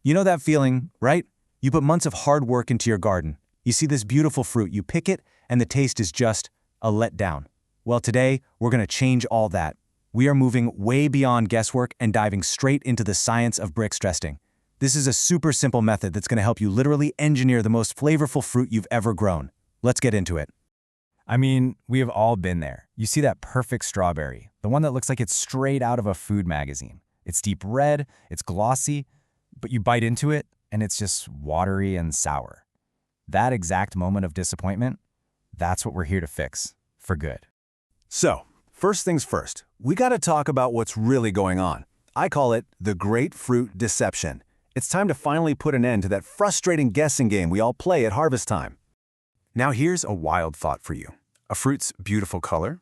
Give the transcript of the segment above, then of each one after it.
You know that feeling, right? You put months of hard work into your garden. You see this beautiful fruit, you pick it, and the taste is just a letdown. Well, today, we're going to change all that. We are moving way beyond guesswork and diving straight into the science of Brix testing. This is a super simple method that's going to help you literally engineer the most flavorful fruit you've ever grown. Let's get into it. I mean, we have all been there. You see that perfect strawberry, the one that looks like it's straight out of a food magazine. It's deep red, it's glossy, but you bite into it, and it's just watery and sour. That exact moment of disappointment, that's what we're here to fix, for good. So, first things first, we got to talk about what's really going on. I call it the grapefruit deception. It's time to finally put an end to that frustrating guessing game we all play at harvest time. Now here's a wild thought for you. A fruit's beautiful color?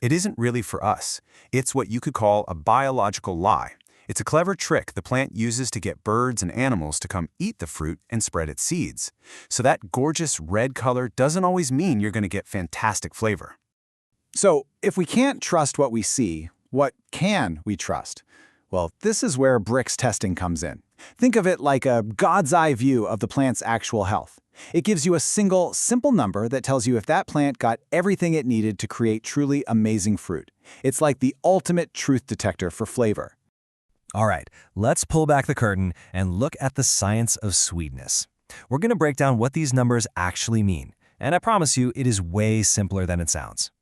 It isn't really for us. It's what you could call a biological lie. It's a clever trick the plant uses to get birds and animals to come eat the fruit and spread its seeds. So that gorgeous red color doesn't always mean you're going to get fantastic flavor. So, if we can't trust what we see, what can we trust? Well, this is where Brix testing comes in. Think of it like a God's eye view of the plant's actual health. It gives you a single, simple number that tells you if that plant got everything it needed to create truly amazing fruit. It's like the ultimate truth detector for flavor. All right, let's pull back the curtain and look at the science of sweetness. We're going to break down what these numbers actually mean, and I promise you it is way simpler than it sounds.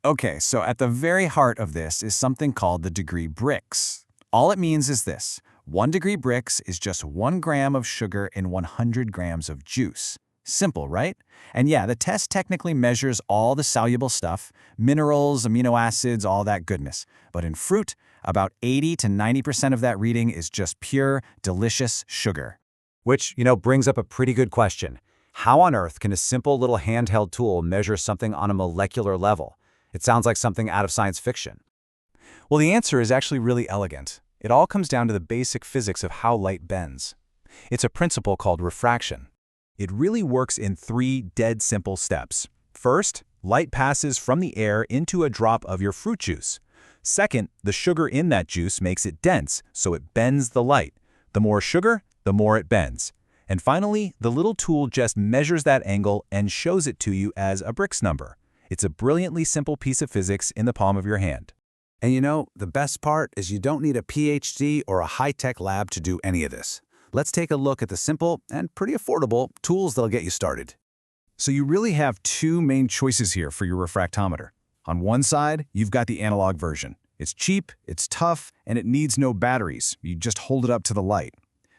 Okay, so at the very heart of this is something called the degree Brix. All it means is this: 1 degree Brix is just 1 gram of sugar in 100 grams of juice. Simple, right? And yeah, the test technically measures all the soluble stuff, minerals, amino acids, all that goodness. But in fruit, about 80 to 90% of that reading is just pure, delicious sugar. Which, brings up a pretty good question. How on earth can a simple little handheld tool measure something on a molecular level? It sounds like something out of science fiction. Well, the answer is actually really elegant. It all comes down to the basic physics of how light bends. It's a principle called refraction. It really works in 3 dead simple steps. First, light passes from the air into a drop of your fruit juice. Second, the sugar in that juice makes it dense, so it bends the light. The more sugar, the more it bends. And finally, the little tool just measures that angle and shows it to you as a Brix number. It's a brilliantly simple piece of physics in the palm of your hand. And the best part is you don't need a PhD or a high-tech lab to do any of this. Let's take a look at the simple and pretty affordable tools that'll get you started. So you really have 2 main choices here for your refractometer. On one side, you've got the analog version. It's cheap, it's tough, and it needs no batteries. You just hold it up to the light.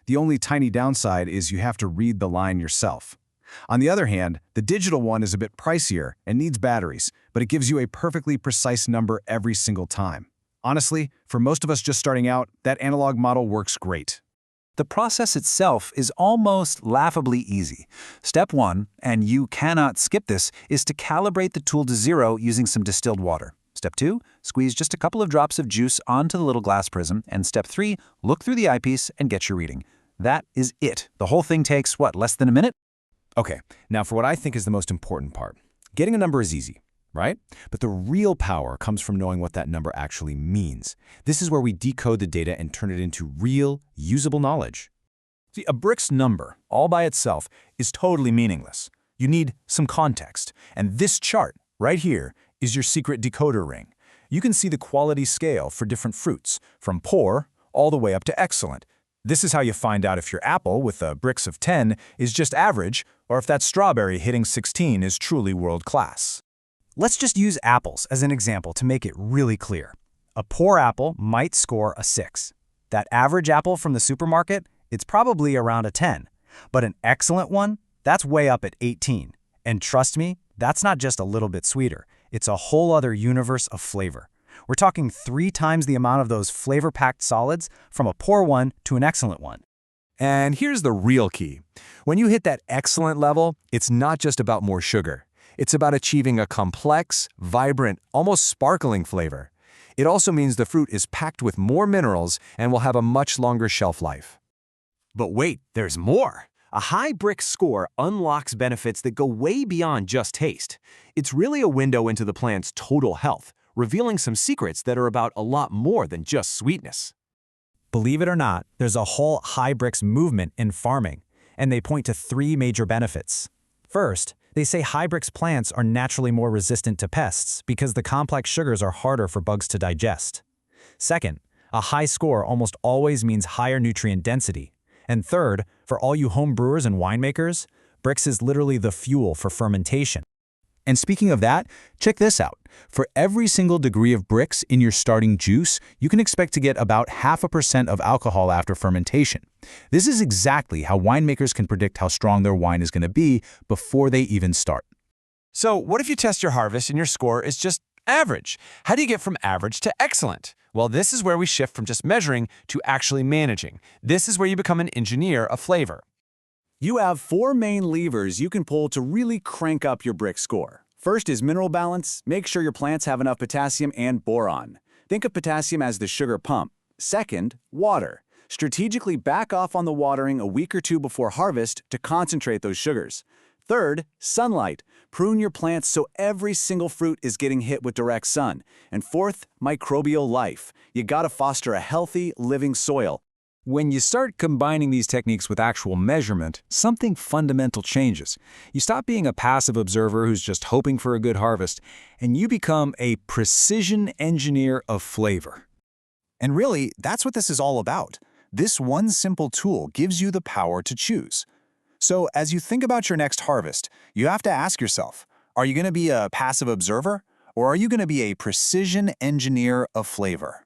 The only tiny downside is you have to read the line yourself. On the other hand, the digital one is a bit pricier and needs batteries, but it gives you a perfectly precise number every single time. Honestly, for most of us just starting out, that analog model works great. The process itself is almost laughably easy. Step 1, and you cannot skip this, is to calibrate the tool to 0 using some distilled water. Step 2, squeeze just a couple of drops of juice onto the little glass prism. And step 3, look through the eyepiece and get your reading. That is it. The whole thing takes, less than a minute? Okay, now for what I think is the most important part. Getting a number is easy, right? But the real power comes from knowing what that number actually means. This is where we decode the data and turn it into real, usable knowledge. See, a Brix number, all by itself, is totally meaningless. You need some context. And this chart, right here, is your secret decoder ring. You can see the quality scale for different fruits, from poor all the way up to excellent. This is how you find out if your apple with a Brix of 10 is just average, or if that strawberry hitting 16 is truly world-class. Let's just use apples as an example to make it really clear. A poor apple might score a 6. That average apple from the supermarket, it's probably around a 10. But an excellent one, that's way up at 18. And trust me, that's not just a little bit sweeter. It's a whole other universe of flavor. We're talking 3 times the amount of those flavor-packed solids from a poor one to an excellent one. And here's the real key. When you hit that excellent level, it's not just about more sugar. It's about achieving a complex, vibrant, almost sparkling flavor. It also means the fruit is packed with more minerals and will have a much longer shelf life. But wait, there's more. A high Brix score unlocks benefits that go way beyond just taste. It's really a window into the plant's total health, revealing some secrets that are about a lot more than just sweetness. Believe it or not, there's a whole high Brix movement in farming, and they point to 3 major benefits. First, they say high Brix plants are naturally more resistant to pests because the complex sugars are harder for bugs to digest. Second, a high score almost always means higher nutrient density. And third, for all you home brewers and winemakers, Brix is literally the fuel for fermentation. And speaking of that, check this out. For every single degree of Brix in your starting juice, you can expect to get about 0.5% of alcohol after fermentation. This is exactly how winemakers can predict how strong their wine is going to be before they even start. So what if you test your harvest and your score is just average? How do you get from average to excellent? Well, this is where we shift from just measuring to actually managing. This is where you become an engineer of flavor. You have 4 main levers you can pull to really crank up your Brix score. First is mineral balance. Make sure your plants have enough potassium and boron. Think of potassium as the sugar pump. Second, water. Strategically back off on the watering a week or 2 before harvest to concentrate those sugars. Third, sunlight. Prune your plants so every single fruit is getting hit with direct sun. And fourth, microbial life. You gotta foster a healthy, living soil. When you start combining these techniques with actual measurement, something fundamental changes. You stop being a passive observer who's just hoping for a good harvest, and you become a precision engineer of flavor. And really, that's what this is all about. This one simple tool gives you the power to choose. So as you think about your next harvest, you have to ask yourself, are you going to be a passive observer, or are you going to be a precision engineer of flavor?